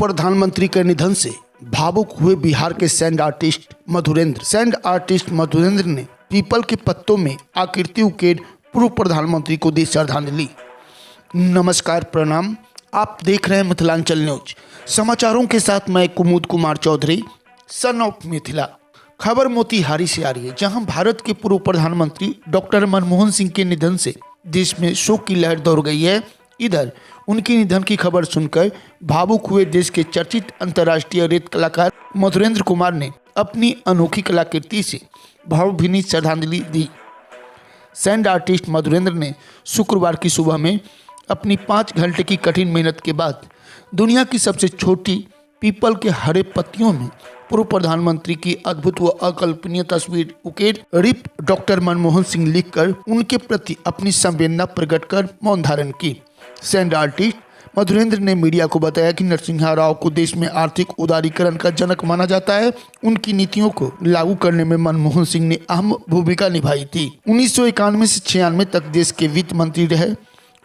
प्रधानमंत्री के निधन से भावुक हुए बिहार के सैंड आर्टिस्ट मधुरेंद्र ने पीपल के पत्तों में आकृति उकेर पूर्व प्रधानमंत्री को दी श्रद्धांजलि। नमस्कार, प्रणाम। आप देख रहे हैं मिथिलांचल न्यूज। समाचारों के साथ मैं कुमुद कुमार चौधरी, सन ऑफ मिथिला। खबर मोतिहारी से आ रही है, जहां भारत के पूर्व प्रधानमंत्री डॉक्टर मनमोहन सिंह के निधन से देश में शोक की लहर दौड़ गई है। इधर उनके निधन की खबर सुनकर भावुक हुए देश के चर्चित अंतर्राष्ट्रीय रेत कलाकार मधुरेंद्र कुमार ने अपनी अनोखी कलाकृति से भावभीनी श्रद्धांजलि दी। सैंड आर्टिस्ट मधुरेंद्र ने शुक्रवार की सुबह में अपनी 5 घंटे की कठिन मेहनत के बाद दुनिया की सबसे छोटी पीपल के हरे पत्तियों में पूर्व प्रधानमंत्री की अद्भुत व अकल्पनीय तस्वीर उकेर रिप डॉक्टर मनमोहन सिंह लिखकर उनके प्रति अपनी संवेदना प्रकट कर मौन धारण की। सैंड आर्टिस्ट मधुरेंद्र ने मीडिया को बताया कि नरसिम्हा राव को देश में आर्थिक उदारीकरण का जनक माना जाता है। उनकी नीतियों को लागू करने में मनमोहन सिंह ने अहम भूमिका निभाई थी। 1991 से 96 तक देश के वित्त मंत्री रहे।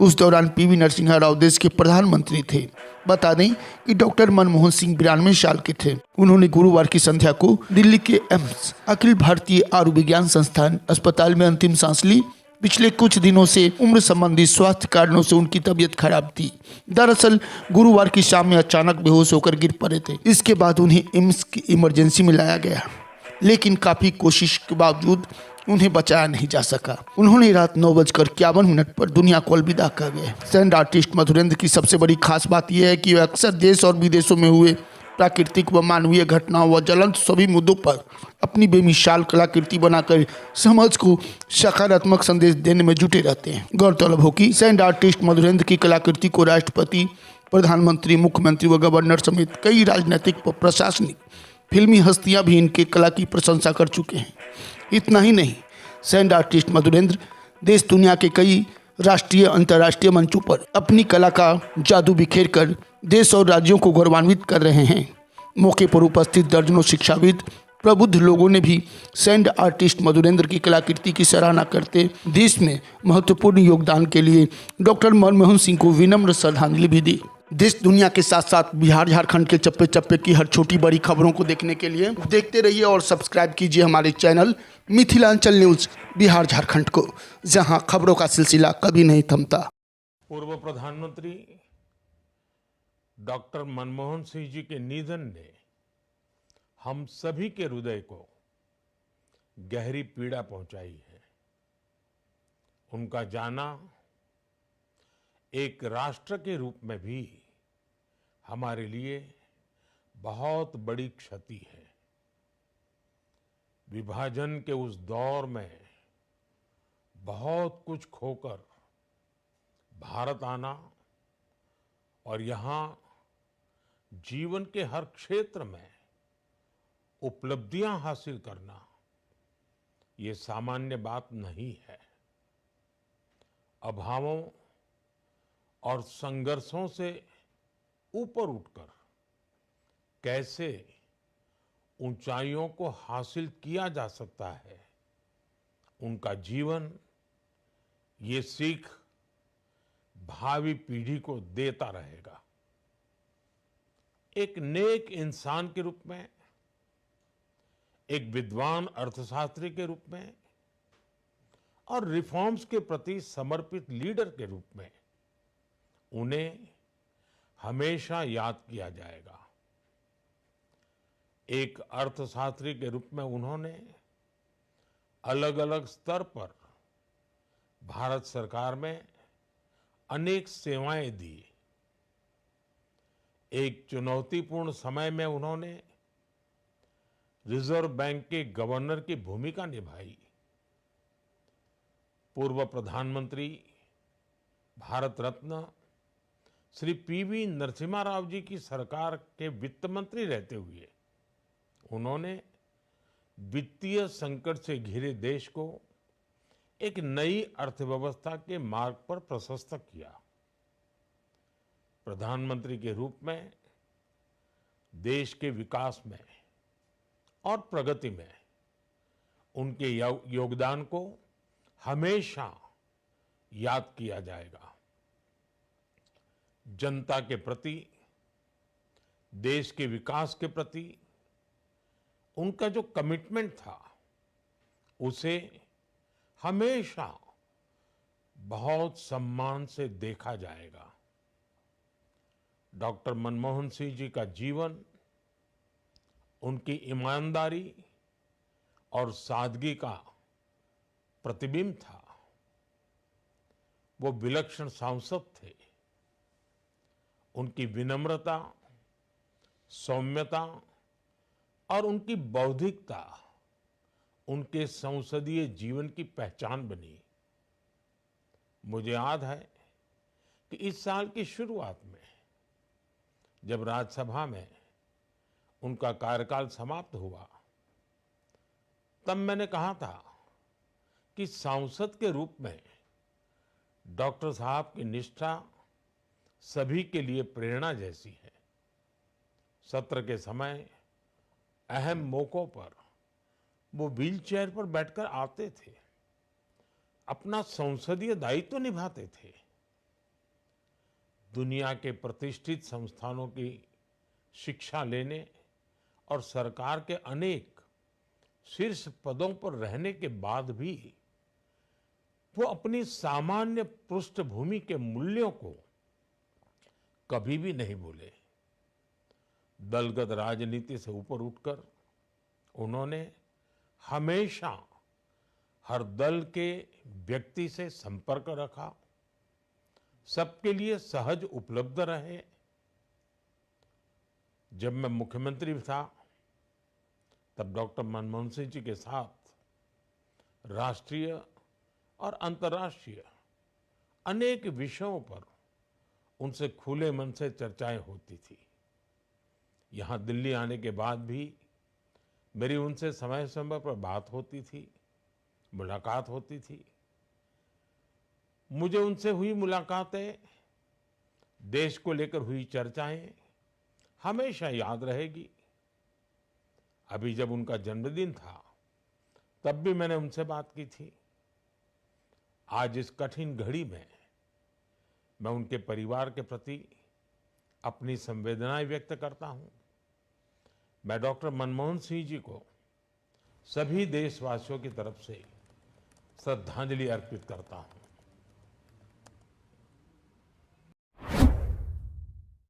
उस दौरान पीवी नरसिम्हा राव देश के प्रधानमंत्री थे। बता दें कि डॉक्टर मनमोहन सिंह 92 साल के थे। उन्होंने गुरुवार की संध्या को दिल्ली के एम्स अखिल भारतीय आयुर्विज्ञान संस्थान अस्पताल में अंतिम सांस ली। पिछले कुछ दिनों से उम्र संबंधी स्वास्थ्य कारणों से उनकी तबीयत खराब थी। दरअसल गुरुवार की शाम में अचानक बेहोश होकर गिर पड़े थे। इसके बाद उन्हें एम्स की इमरजेंसी में लाया गया, लेकिन काफी कोशिश के बावजूद उन्हें बचाया नहीं जा सका। उन्होंने रात 9:51 पर दुनिया को अलविदा कर गए। सैंड आर्टिस्ट मधुरेंद्र की सबसे बड़ी खास बात यह है कि वे अक्सर देश और विदेशों में हुए प्राकृतिक व मानवीय घटनाओं व ज्वलंत सभी मुद्दों पर अपनी बेमिसाल कलाकृति बनाकर समाज को सकारात्मक संदेश देने में जुटे रहते हैं। गौरतलब हो कि सैंड आर्टिस्ट मधुरेंद्र की कलाकृति को राष्ट्रपति, प्रधानमंत्री, मुख्यमंत्री व गवर्नर समेत कई राजनीतिक व प्रशासनिक फिल्मी हस्तियां भी इनके कला की प्रशंसा कर चुके हैं। इतना ही नहीं, सैंड आर्टिस्ट मधुरेंद्र देश दुनिया के कई राष्ट्रीय अंतर्राष्ट्रीय मंचों पर अपनी कला का जादू बिखेर कर देश और राज्यों को गौरवान्वित कर रहे हैं। मौके पर उपस्थित दर्जनों शिक्षाविद, प्रबुद्ध लोगों ने भी सैंड आर्टिस्ट मधुरेंद्र की कलाकृति की सराहना करते देश में महत्वपूर्ण योगदान के लिए डॉक्टर मनमोहन सिंह को विनम्र श्रद्धांजलि भी दी। देश दुनिया के साथ साथ बिहार झारखंड के चप्पे चप्पे की हर छोटी बड़ी खबरों को देखने के लिए देखते रहिए और सब्सक्राइब कीजिए हमारे चैनल मिथिलांचल न्यूज बिहार झारखंड को, जहां खबरों का सिलसिला कभी नहीं थमता। पूर्व प्रधानमंत्री डॉक्टर मनमोहन सिंह जी के निधन ने हम सभी के हृदय को गहरी पीड़ा पहुंचाई है। उनका जाना एक राष्ट्र के रूप में भी हमारे लिए बहुत बड़ी क्षति है। विभाजन के उस दौर में बहुत कुछ खोकर भारत आना और यहाँ जीवन के हर क्षेत्र में उपलब्धियां हासिल करना, ये सामान्य बात नहीं है। अभावों और संघर्षों से ऊपर उठकर कैसे ऊंचाइयों को हासिल किया जा सकता है, उनका जीवन ये सीख भावी पीढ़ी को देता रहेगा। एक नेक इंसान के रूप में, एक विद्वान अर्थशास्त्री के रूप में और रिफॉर्म्स के प्रति समर्पित लीडर के रूप में उन्हें हमेशा याद किया जाएगा। एक अर्थशास्त्री के रूप में उन्होंने अलग अलग स्तर पर भारत सरकार में अनेक सेवाएं दी। एक चुनौतीपूर्ण समय में उन्होंने रिजर्व बैंक के गवर्नर की भूमिका निभाई। पूर्व प्रधानमंत्री, भारत रत्न श्री पीवी नरसिम्हा राव जी की सरकार के वित्त मंत्री रहते हुए उन्होंने वित्तीय संकट से घिरे देश को एक नई अर्थव्यवस्था के मार्ग पर प्रशस्त किया। प्रधानमंत्री के रूप में देश के विकास में और प्रगति में उनके योगदान को हमेशा याद किया जाएगा। जनता के प्रति देश के विकास के प्रति उनका जो कमिटमेंट था, उसे हमेशा बहुत सम्मान से देखा जाएगा। डॉक्टर मनमोहन सिंह जी का जीवन उनकी ईमानदारी और सादगी का प्रतिबिंब था। वो विलक्षण सांसद थे। उनकी विनम्रता, सौम्यता और उनकी बौद्धिकता उनके संसदीय जीवन की पहचान बनी। मुझे याद है कि इस साल की शुरुआत में जब राज्यसभा में उनका कार्यकाल समाप्त हुआ, तब मैंने कहा था कि सांसद के रूप में डॉक्टर साहब की निष्ठा सभी के लिए प्रेरणा जैसी है। सत्र के समय अहम मौकों पर वो व्हीलचेयर पर बैठकर आते थे, अपना संसदीय दायित्व निभाते थे। दुनिया के प्रतिष्ठित संस्थानों की शिक्षा लेने और सरकार के अनेक शीर्ष पदों पर रहने के बाद भी वो अपनी सामान्य पृष्ठभूमि के मूल्यों को कभी भी नहीं भूले। दलगत राजनीति से ऊपर उठकर उन्होंने हमेशा हर दल के व्यक्ति से संपर्क रखा, सबके लिए सहज उपलब्ध रहे। जब मैं मुख्यमंत्री था, तब डॉक्टर मनमोहन सिंह जी के साथ राष्ट्रीय और अंतर्राष्ट्रीय अनेक विषयों पर उनसे खुले मन से चर्चाएं होती थी। यहाँ दिल्ली आने के बाद भी मेरी उनसे समय समय पर बात होती थी, मुलाकात होती थी। मुझे उनसे हुई मुलाकातें, देश को लेकर हुई चर्चाएं हमेशा याद रहेगी। अभी जब उनका जन्मदिन था, तब भी मैंने उनसे बात की थी। आज इस कठिन घड़ी में मैं उनके परिवार के प्रति अपनी संवेदनाएं व्यक्त करता हूं। मैं डॉक्टर मनमोहन सिंह जी को सभी देशवासियों की तरफ से श्रद्धांजलि अर्पित करता हूं।